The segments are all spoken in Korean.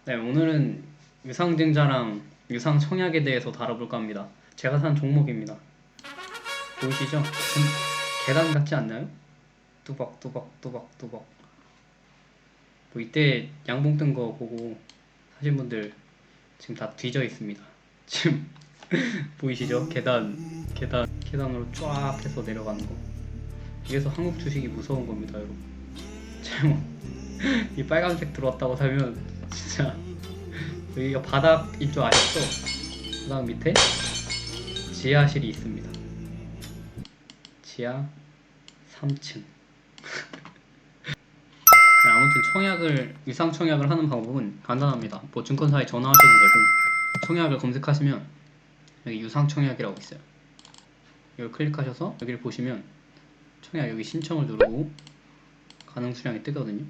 네, 오늘은 유상증자랑 유상청약에 대해서 다뤄볼까 합니다. 제가 산 종목입니다. 보이시죠? 계단 같지 않나요? 뚜벅 뚜벅 뚜벅 뚜벅. 뭐 이때 양봉 뜬 거 보고 하신 분들 지금 다 뒤져 있습니다. 지금 보이시죠? 계단으로 쫙 해서 내려가는 거. 이래서 한국 주식이 무서운 겁니다, 여러분. 잘못 이 빨간색 들어왔다고 사면 진짜 여기가 바닥인 줄 아셨죠? 바닥 밑에 지하실이 있습니다. 지하 3층. 아무튼 유상청약을 하는 방법은 간단합니다. 뭐 증권사에 전화하셔도 되고, 청약을 검색하시면 여기 유상청약이라고 있어요. 이걸 클릭하셔서 여기를 보시면 청약 여기 신청을 누르고 가능 수량이 뜨거든요.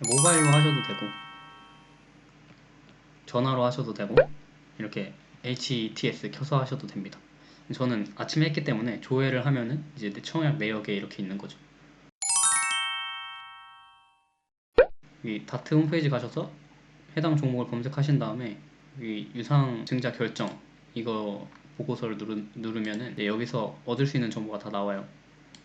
모바일로 하셔도 되고, 전화로 하셔도 되고, 이렇게 HTS 켜서 하셔도 됩니다. 저는 아침에 했기 때문에 조회를 하면은 이제 내 청약 내역에 이렇게 있는 거죠. 이 다트 홈페이지 가셔서 해당 종목을 검색하신 다음에 이 유상증자 결정 이거 보고서를 누르면은 여기서 얻을 수 있는 정보가 다 나와요.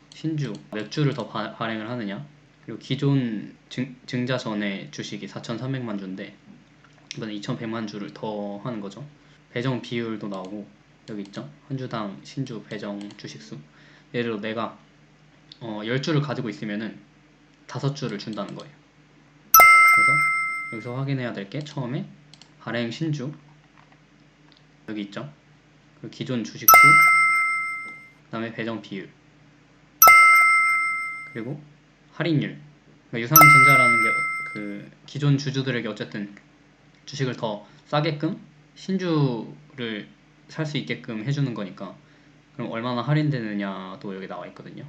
신주 몇 주를 더 발행을 하느냐, 그리고 기존 증자 전에 주식이 4,300만 주인데 이번에 2,100만 주를 더 하는 거죠. 배정 비율도 나오고 여기 있죠. 한 주당 신주 배정 주식수. 예를 들어 내가 10주를 가지고 있으면은 5주를 준다는 거예요. 그래서 여기서 확인해야 될 게 처음에 발행 신주 여기 있죠. 그리고 기존 주식수, 그 다음에 배정 비율, 그리고 할인율. 그러니까 유상증자라는 게 그 기존 주주들에게 어쨌든 주식을 더 싸게끔 신주를 살 수 있게끔 해주는 거니까 그럼 얼마나 할인되느냐도 여기 나와 있거든요.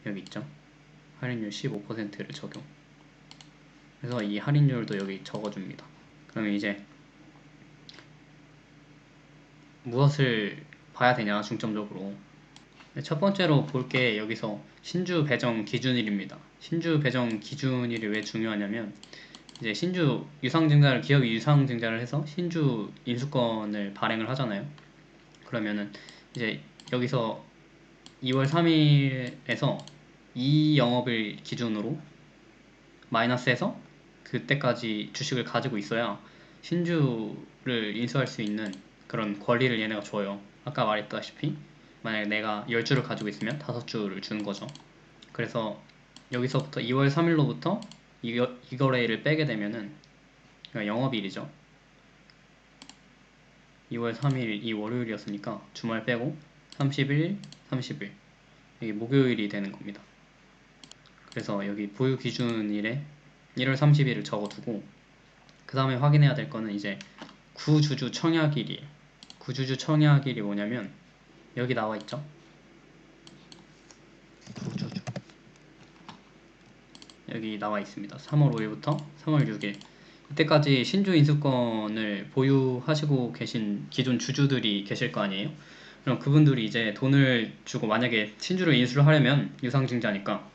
여기 있죠. 할인율 15%를 적용. 그래서 이 할인율도 여기 적어줍니다. 그러면 이제 무엇을 봐야 되냐 중점적으로. 첫 번째로 볼 게 여기서 신주 배정 기준일입니다. 신주 배정 기준일이 왜 중요하냐면 이제 신주 유상증자를 기업이 유상증자를 해서 신주 인수권을 발행을 하잖아요. 그러면은 이제 여기서 2월 3일에서 이 영업일 기준으로 마이너스해서 그때까지 주식을 가지고 있어야 신주를 인수할 수 있는 그런 권리를 얘네가 줘요. 아까 말했다시피 만약에 내가 10주를 가지고 있으면 5주를 주는 거죠. 그래서 여기서부터 2월 3일로부터 이 거래일을 빼게 되면은 그러니까 영업일이죠. 2월 3일 이 월요일이었으니까 주말 빼고 30일, 30일 이게 목요일이 되는 겁니다. 그래서 여기 보유 기준일에 1월 30일을 적어두고 그 다음에 확인해야 될 거는 이제 구주주 청약일이에요. 구주주 청약일이 뭐냐면 여기 나와 있죠. 구주주 여기 나와 있습니다. 3월 5일부터 3월 6일 이때까지 신주 인수권을 보유하시고 계신 기존 주주들이 계실 거 아니에요. 그럼 그분들이 이제 돈을 주고 만약에 신주를 인수를 하려면 유상증자니까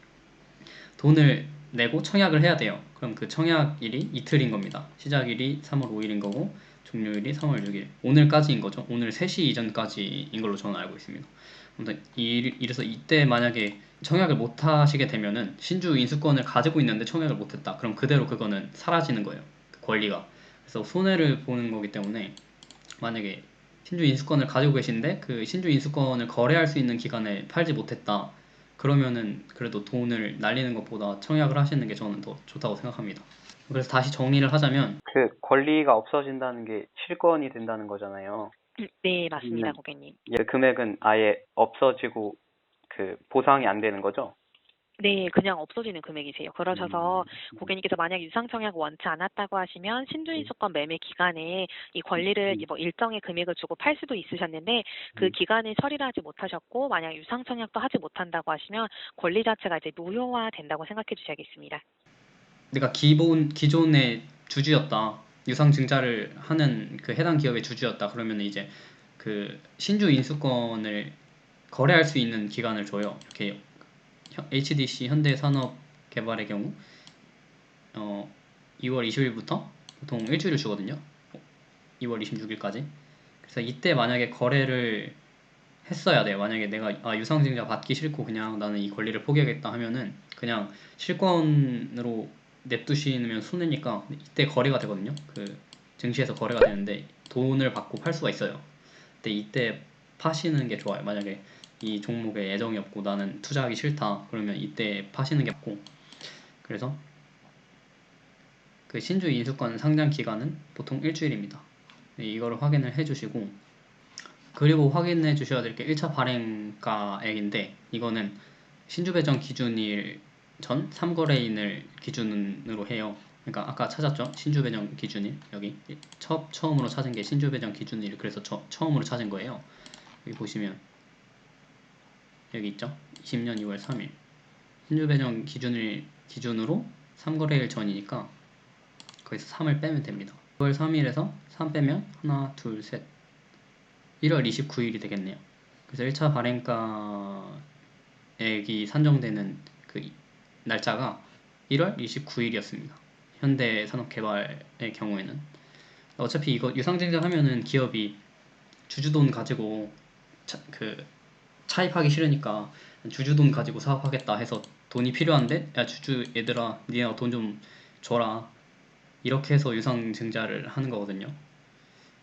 돈을 내고 청약을 해야 돼요. 그럼 그 청약일이 이틀인 겁니다. 시작일이 3월 5일인 거고 종료일이 3월 6일. 오늘까지인 거죠. 오늘 3시 이전까지인 걸로 저는 알고 있습니다. 아무튼 이래서 이때 만약에 청약을 못 하시게 되면은 신주 인수권을 가지고 있는데 청약을 못 했다. 그럼 그대로 그거는 사라지는 거예요. 그 권리가. 그래서 손해를 보는 거기 때문에 만약에 신주 인수권을 가지고 계신데 그 신주 인수권을 거래할 수 있는 기간에 팔지 못했다. 그러면은 그래도 돈을 날리는 것보다 청약을 하시는 게 저는 더 좋다고 생각합니다. 그래서 다시 정리를 하자면 그 권리가 없어진다는 게 실권이 된다는 거잖아요. 네, 맞습니다, 그러면 고객님. 금액은 아예 없어지고 그 보상이 안 되는 거죠? 네, 그냥 없어지는 금액이세요. 그러셔서 고객님께서 만약 유상청약 원치 않았다고 하시면 신주인수권 매매 기간에 이 권리를 뭐 일정의 금액을 주고 팔 수도 있으셨는데 그 기간에 처리를 하지 못하셨고 만약 유상청약도 하지 못한다고 하시면 권리 자체가 이제 무효화 된다고 생각해 주셔야겠습니다. 내가 기존의 주주였다. 유상증자를 하는 그 해당 기업의 주주였다. 그러면 이제 그 신주 인수권을 거래할 수 있는 기간을 줘요. 이렇게 HDC 현대산업개발의 경우 2월 20일부터 보통 일주일을 주거든요. 2월 26일까지. 그래서 이때 만약에 거래를 했어야 돼요. 만약에 내가 유상증자 받기 싫고 그냥 나는 이 권리를 포기하겠다 하면은 그냥 실권으로 냅두시면 손해니까 이때 거래가 되거든요. 그 증시에서 거래가 되는데 돈을 받고 팔 수가 있어요. 근데 이때 파시는 게 좋아요. 만약에 이 종목에 애정이 없고 나는 투자하기 싫다 그러면 이때 파시는 게 맞고. 그래서 그 신주 인수권 상장 기간은 보통 일주일입니다. 이거를 확인을 해주시고, 그리고 확인해 주셔야 될 게 1차 발행가액인데 이거는 신주 배정 기준일 전 3거래인을 기준으로 해요. 그러니까 아까 찾았죠? 신주 배정 기준일 여기 처음으로 찾은 게 신주 배정 기준일, 그래서 처음으로 찾은 거예요. 여기 보시면 여기 있죠? 20년 2월 3일 신주 배정 기준일 기준으로 3거래일 전이니까 거기서 3을 빼면 됩니다. 2월 3일에서 3 빼면 하나 둘 셋 1월 29일이 되겠네요. 그래서 1차 발행가액이 산정되는 그 날짜가 1월 29일이었습니다. 현대산업개발의 경우에는. 어차피 이거 유상증자 하면은 기업이 주주돈 가지고 차입하기 싫으니까 주주돈 가지고 사업하겠다 해서 돈이 필요한데, 야 주주 얘들아 니네가 돈 좀 줘라, 이렇게 해서 유상증자를 하는 거거든요.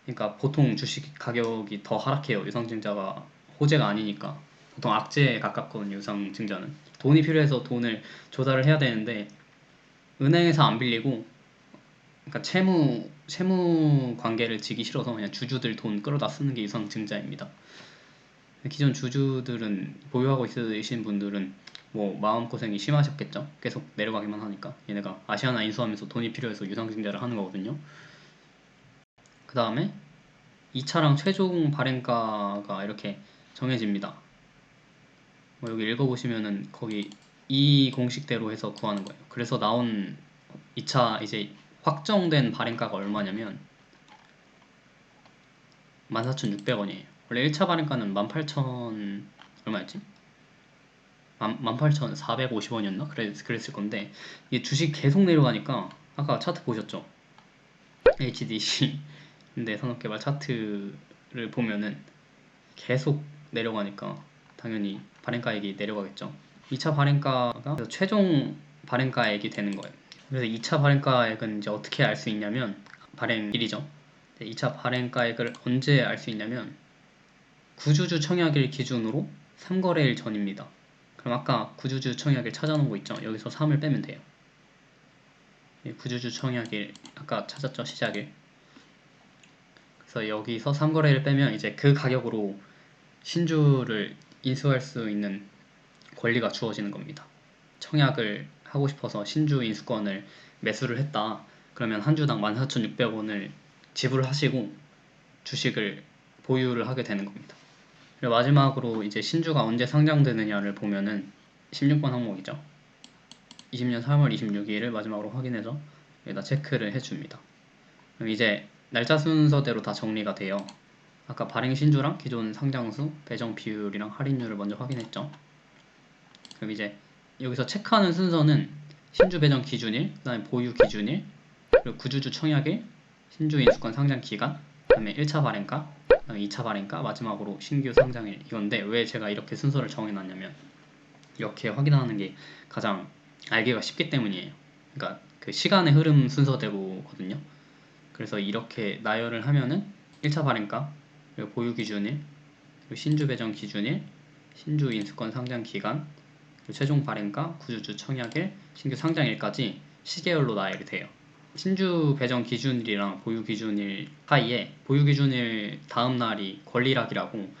그러니까 보통 주식 가격이 더 하락해요. 유상증자가 호재가 아니니까. 보통 악재에 가깝거든요. 유상증자는 돈이 필요해서 돈을 조달을 해야 되는데 은행에서 안 빌리고, 그러니까 채무 관계를 지기 싫어서 그냥 주주들 돈 끌어다 쓰는 게 유상증자입니다. 기존 주주들은, 보유하고 있으신 분들은 뭐 마음고생이 심하셨겠죠. 계속 내려가기만 하니까. 얘네가 아시아나 인수하면서 돈이 필요해서 유상증자를 하는 거거든요. 그 다음에 2차랑 최종 발행가가 이렇게 정해집니다. 뭐 여기 읽어보시면은 거기 이 공식대로 해서 구하는 거예요. 그래서 나온 2차 이제 확정된 발행가가 얼마냐면 14,600원이에요. 원래 1차 발행가는 18,000 얼마였지? 18,450원이었나? 그랬을 건데 이게 주식 계속 내려가니까, 아까 차트 보셨죠? HDC 근데 산업개발 차트를 보면은 계속 내려가니까 당연히 발행가액이 내려가겠죠. 2차 발행가가 최종 발행가액이 되는 거예요. 그래서 2차 발행가액은 이제 어떻게 알 수 있냐면, 발행일이죠. 2차 발행가액을 언제 알 수 있냐면 구주주 청약일 기준으로 3거래일 전입니다. 그럼 아까 구주주 청약일 찾아놓은 거 있죠? 여기서 3을 빼면 돼요. 구주주 청약일 아까 찾았죠? 시작일. 그래서 여기서 3거래일 빼면 이제 그 가격으로 신주를 인수할 수 있는 권리가 주어지는 겁니다. 청약을 하고 싶어서 신주 인수권을 매수를 했다. 그러면 한 주당 14,600원을 지불하시고 주식을 보유를 하게 되는 겁니다. 그리고 마지막으로 이제 신주가 언제 상장되느냐를 보면은 16번 항목이죠. 20년 3월 26일을 마지막으로 확인해서 여기다 체크를 해줍니다. 그럼 이제 날짜 순서대로 다 정리가 돼요. 아까 발행 신주랑 기존 상장수, 배정 비율이랑 할인율을 먼저 확인했죠. 그럼 이제 여기서 체크하는 순서는 신주 배정 기준일, 그 다음에 보유 기준일, 그리고 구주주 청약일, 신주 인수권 상장 기간, 그 다음에 1차 발행가, 그 다음에 2차 발행가, 마지막으로 신규 상장일. 이건데 왜 제가 이렇게 순서를 정해놨냐면 이렇게 확인하는 게 가장 알기가 쉽기 때문이에요. 그러니까 그 시간의 흐름 순서대로거든요. 그래서 이렇게 나열을 하면은 1차 발행가, 그리고 보유 기준일, 그리고 신주 배정 기준일, 신주 인수권 상장 기간, 그리고 최종 발행가, 구주주 청약일, 신규 상장일까지 시계열로 나열이 돼요. 신주 배정 기준일이랑 보유 기준일 사이에 보유 기준일 다음 날이 권리락이라고,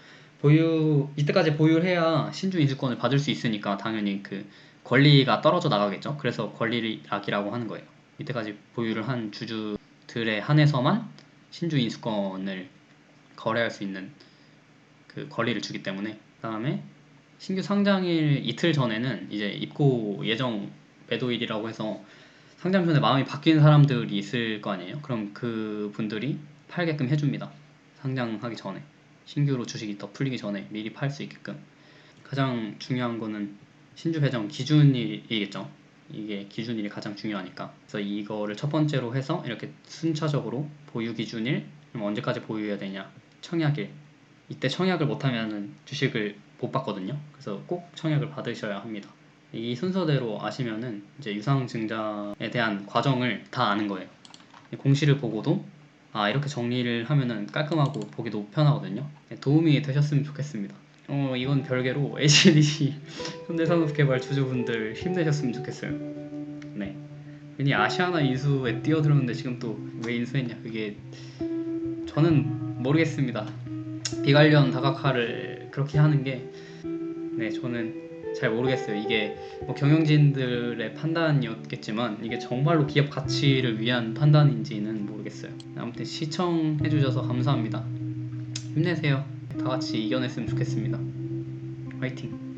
이때까지 보유를 해야 신주 인수권을 받을 수 있으니까 당연히 그 권리가 떨어져 나가겠죠. 그래서 권리락이라고 하는 거예요. 이때까지 보유를 한 주주들에 한해서만 신주 인수권을 거래할 수 있는 그 권리를 주기 때문에. 그 다음에 신규 상장일 이틀 전에는 이제 입고 예정 매도일이라고 해서 상장 전에 마음이 바뀐 사람들이 있을 거 아니에요. 그럼 그 분들이 팔게끔 해줍니다. 상장하기 전에, 신규로 주식이 더 풀리기 전에 미리 팔 수 있게끔. 가장 중요한 거는 신주 배정 기준일이겠죠. 이게 기준일이 가장 중요하니까. 그래서 이거를 첫 번째로 해서 이렇게 순차적으로 보유 기준일, 그럼 언제까지 보유해야 되냐, 청약일. 이때 청약을 못하면 주식을 못 받거든요. 그래서 꼭 청약을 받으셔야 합니다. 이 순서대로 아시면은 이제 유상증자에 대한 과정을 다 아는 거예요. 공시를 보고도 이렇게 정리를 하면은 깔끔하고 보기도 편하거든요. 도움이 되셨으면 좋겠습니다. 이건 별개로 HDC 현대산업개발 주주분들 힘내셨으면 좋겠어요. 네. 괜히 아시아나 인수에 뛰어들었는데 지금 또 왜 인수했냐, 그게 저는 모르겠습니다. 비관련 다각화를 그렇게 하는 게, 네, 저는 잘 모르겠어요. 이게 뭐 경영진들의 판단이었겠지만 이게 정말로 기업 가치를 위한 판단인지는 모르겠어요. 아무튼 시청해주셔서 감사합니다. 힘내세요. 다 같이 이겨냈으면 좋겠습니다. 화이팅!